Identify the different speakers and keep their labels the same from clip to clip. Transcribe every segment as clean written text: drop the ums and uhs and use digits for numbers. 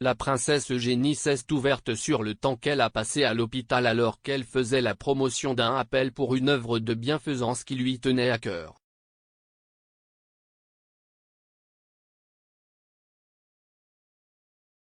Speaker 1: La princesse Eugénie s'est ouverte sur le temps qu'elle a passé à l'hôpital alors qu'elle faisait la promotion d'un appel pour une œuvre de bienfaisance qui lui tenait à cœur.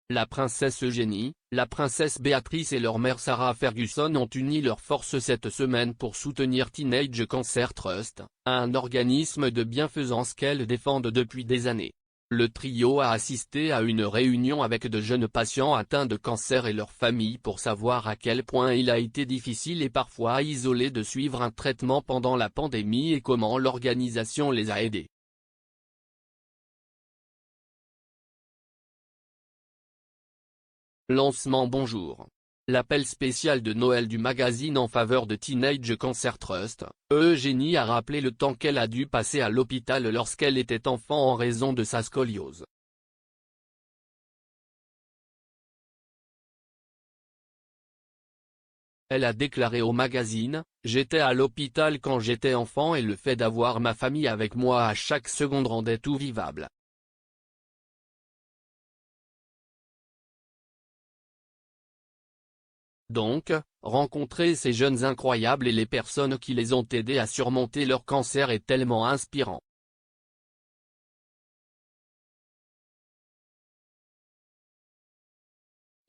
Speaker 1: La princesse Eugénie, la princesse Béatrice et leur mère Sarah Ferguson ont uni leurs forces cette semaine pour soutenir Teenage Cancer Trust, un organisme de bienfaisance qu'elles défendent depuis des années. Le trio a assisté à une réunion avec de jeunes patients atteints de cancer et leurs familles pour savoir à quel point il a été difficile et parfois isolé de suivre un traitement pendant la pandémie et comment l'organisation les a aidés. Lancement. Bonjour. L'appel spécial de Noël du magazine en faveur de Teenage Cancer Trust, Eugénie a rappelé le temps qu'elle a dû passer à l'hôpital lorsqu'elle était enfant en raison de sa scoliose. Elle a déclaré au magazine « J'étais à l'hôpital quand j'étais enfant et le fait d'avoir ma famille avec moi à chaque seconde rendait tout vivable. Donc, rencontrer ces jeunes incroyables et les personnes qui les ont aidés à surmonter leur cancer est tellement inspirant.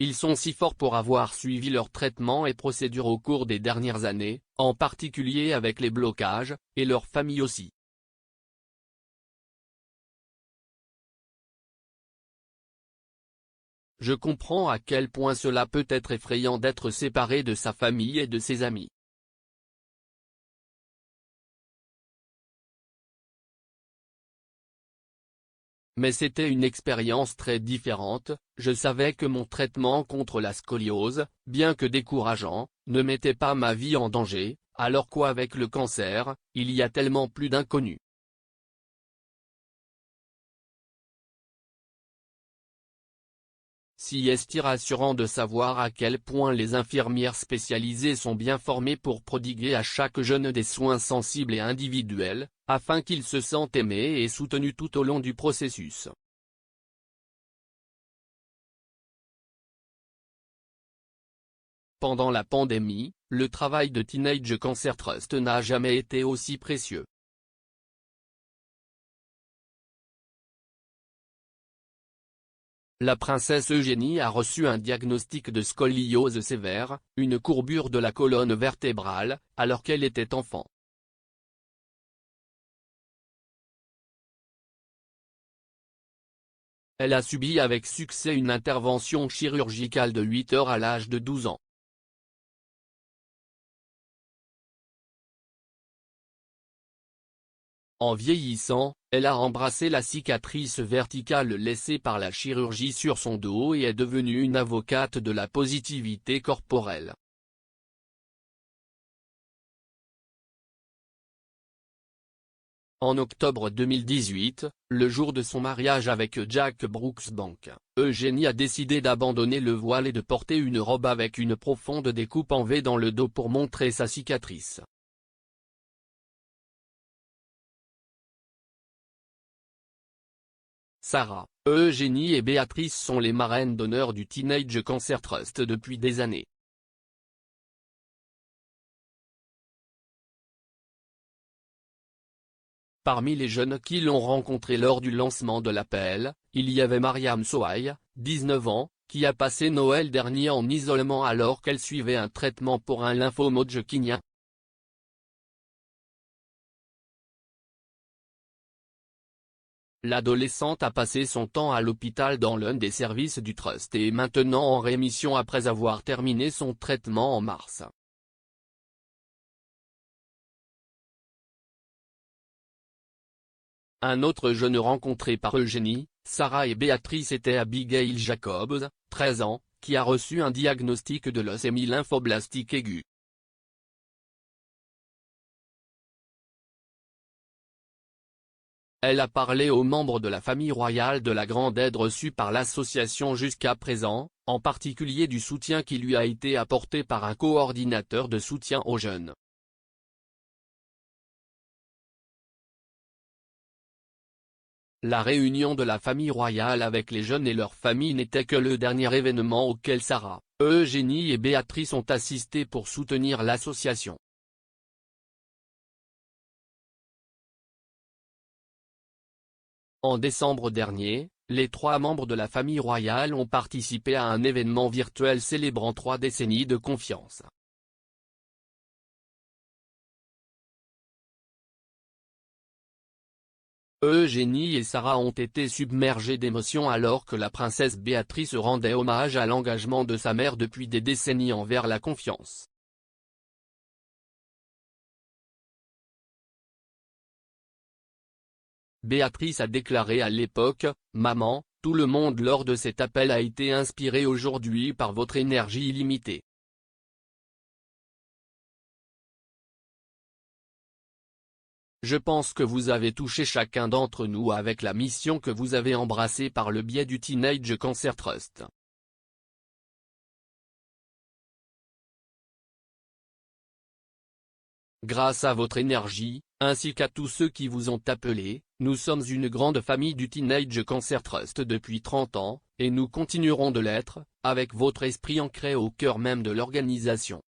Speaker 1: Ils sont si forts pour avoir suivi leurs traitements et procédures au cours des dernières années, en particulier avec les blocages, et leurs familles aussi. Je comprends à quel point cela peut être effrayant d'être séparé de sa famille et de ses amis. Mais c'était une expérience très différente, je savais que mon traitement contre la scoliose, bien que décourageant, ne mettait pas ma vie en danger, alors qu'avec le cancer, il y a tellement plus d'inconnus. Si est rassurant de savoir à quel point les infirmières spécialisées sont bien formées pour prodiguer à chaque jeune des soins sensibles et individuels, afin qu'il se sente aimé et soutenu tout au long du processus. Pendant la pandémie, le travail de Teenage Cancer Trust n'a jamais été aussi précieux. La princesse Eugénie a reçu un diagnostic de scoliose sévère, une courbure de la colonne vertébrale, alors qu'elle était enfant. Elle a subi avec succès une intervention chirurgicale de 8 heures à l'âge de 12 ans. En vieillissant, elle a embrassé la cicatrice verticale laissée par la chirurgie sur son dos et est devenue une avocate de la positivité corporelle. En octobre 2018, le jour de son mariage avec Jack Brooksbank, Eugénie a décidé d'abandonner le voile et de porter une robe avec une profonde découpe en V dans le dos pour montrer sa cicatrice. Sarah, Eugénie et Béatrice sont les marraines d'honneur du Teenage Cancer Trust depuis des années. Parmi les jeunes qui l'ont rencontré lors du lancement de l'appel, il y avait Mariam Sohaï, 19 ans, qui a passé Noël dernier en isolement alors qu'elle suivait un traitement pour un lymphome Hodgkinien. L'adolescente a passé son temps à l'hôpital dans l'un des services du Trust et est maintenant en rémission après avoir terminé son traitement en mars. Un autre jeune rencontré par Eugénie, Sarah et Béatrice était Abigail Jacobs, 13 ans, qui a reçu un diagnostic de leucémie lymphoblastique aiguë. Elle a parlé aux membres de la famille royale de la grande aide reçue par l'association jusqu'à présent, en particulier du soutien qui lui a été apporté par un coordinateur de soutien aux jeunes. La réunion de la famille royale avec les jeunes et leurs familles n'était que le dernier événement auquel Sarah, Eugénie et Béatrice ont assisté pour soutenir l'association. En décembre dernier, les 3 membres de la famille royale ont participé à un événement virtuel célébrant 3 décennies de confiance. Eugénie et Sarah ont été submergées d'émotions alors que la princesse Béatrice rendait hommage à l'engagement de sa mère depuis des décennies envers la confiance. Béatrice a déclaré à l'époque, « Maman, tout le monde lors de cet appel a été inspiré aujourd'hui par votre énergie illimitée. Je pense que vous avez touché chacun d'entre nous avec la mission que vous avez embrassée par le biais du Teenage Cancer Trust. » Grâce à votre énergie, ainsi qu'à tous ceux qui vous ont appelé, nous sommes une grande famille du Teenage Cancer Trust depuis 30 ans, et nous continuerons de l'être, avec votre esprit ancré au cœur même de l'organisation.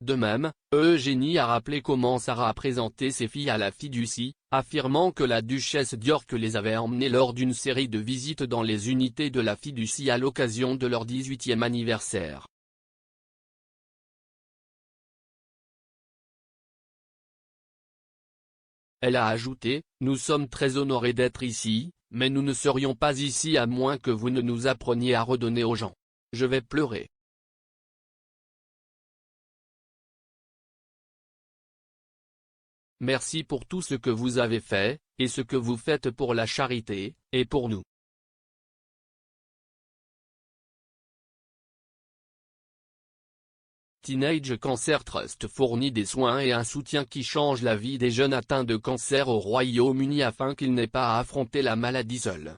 Speaker 1: De même, Eugénie a rappelé comment Sarah a présenté ses filles à la fiducie, affirmant que la duchesse d'York les avait emmenées lors d'une série de visites dans les unités de la fiducie à l'occasion de leur 18e anniversaire. Elle a ajouté, « Nous sommes très honorés d'être ici, mais nous ne serions pas ici à moins que vous ne nous appreniez à redonner aux gens. Je vais pleurer. » Merci pour tout ce que vous avez fait, et ce que vous faites pour la charité, et pour nous. Teenage Cancer Trust fournit des soins et un soutien qui changent la vie des jeunes atteints de cancer au Royaume-Uni afin qu'ils n'aient pas à affronter la maladie seuls.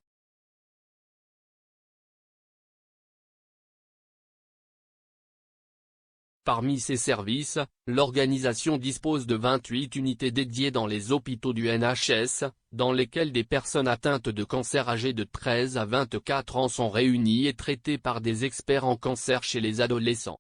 Speaker 1: Parmi ses services, l'organisation dispose de 28 unités dédiées dans les hôpitaux du NHS, dans lesquelles des personnes atteintes de cancer âgées de 13 à 24 ans sont réunies et traitées par des experts en cancer chez les adolescents.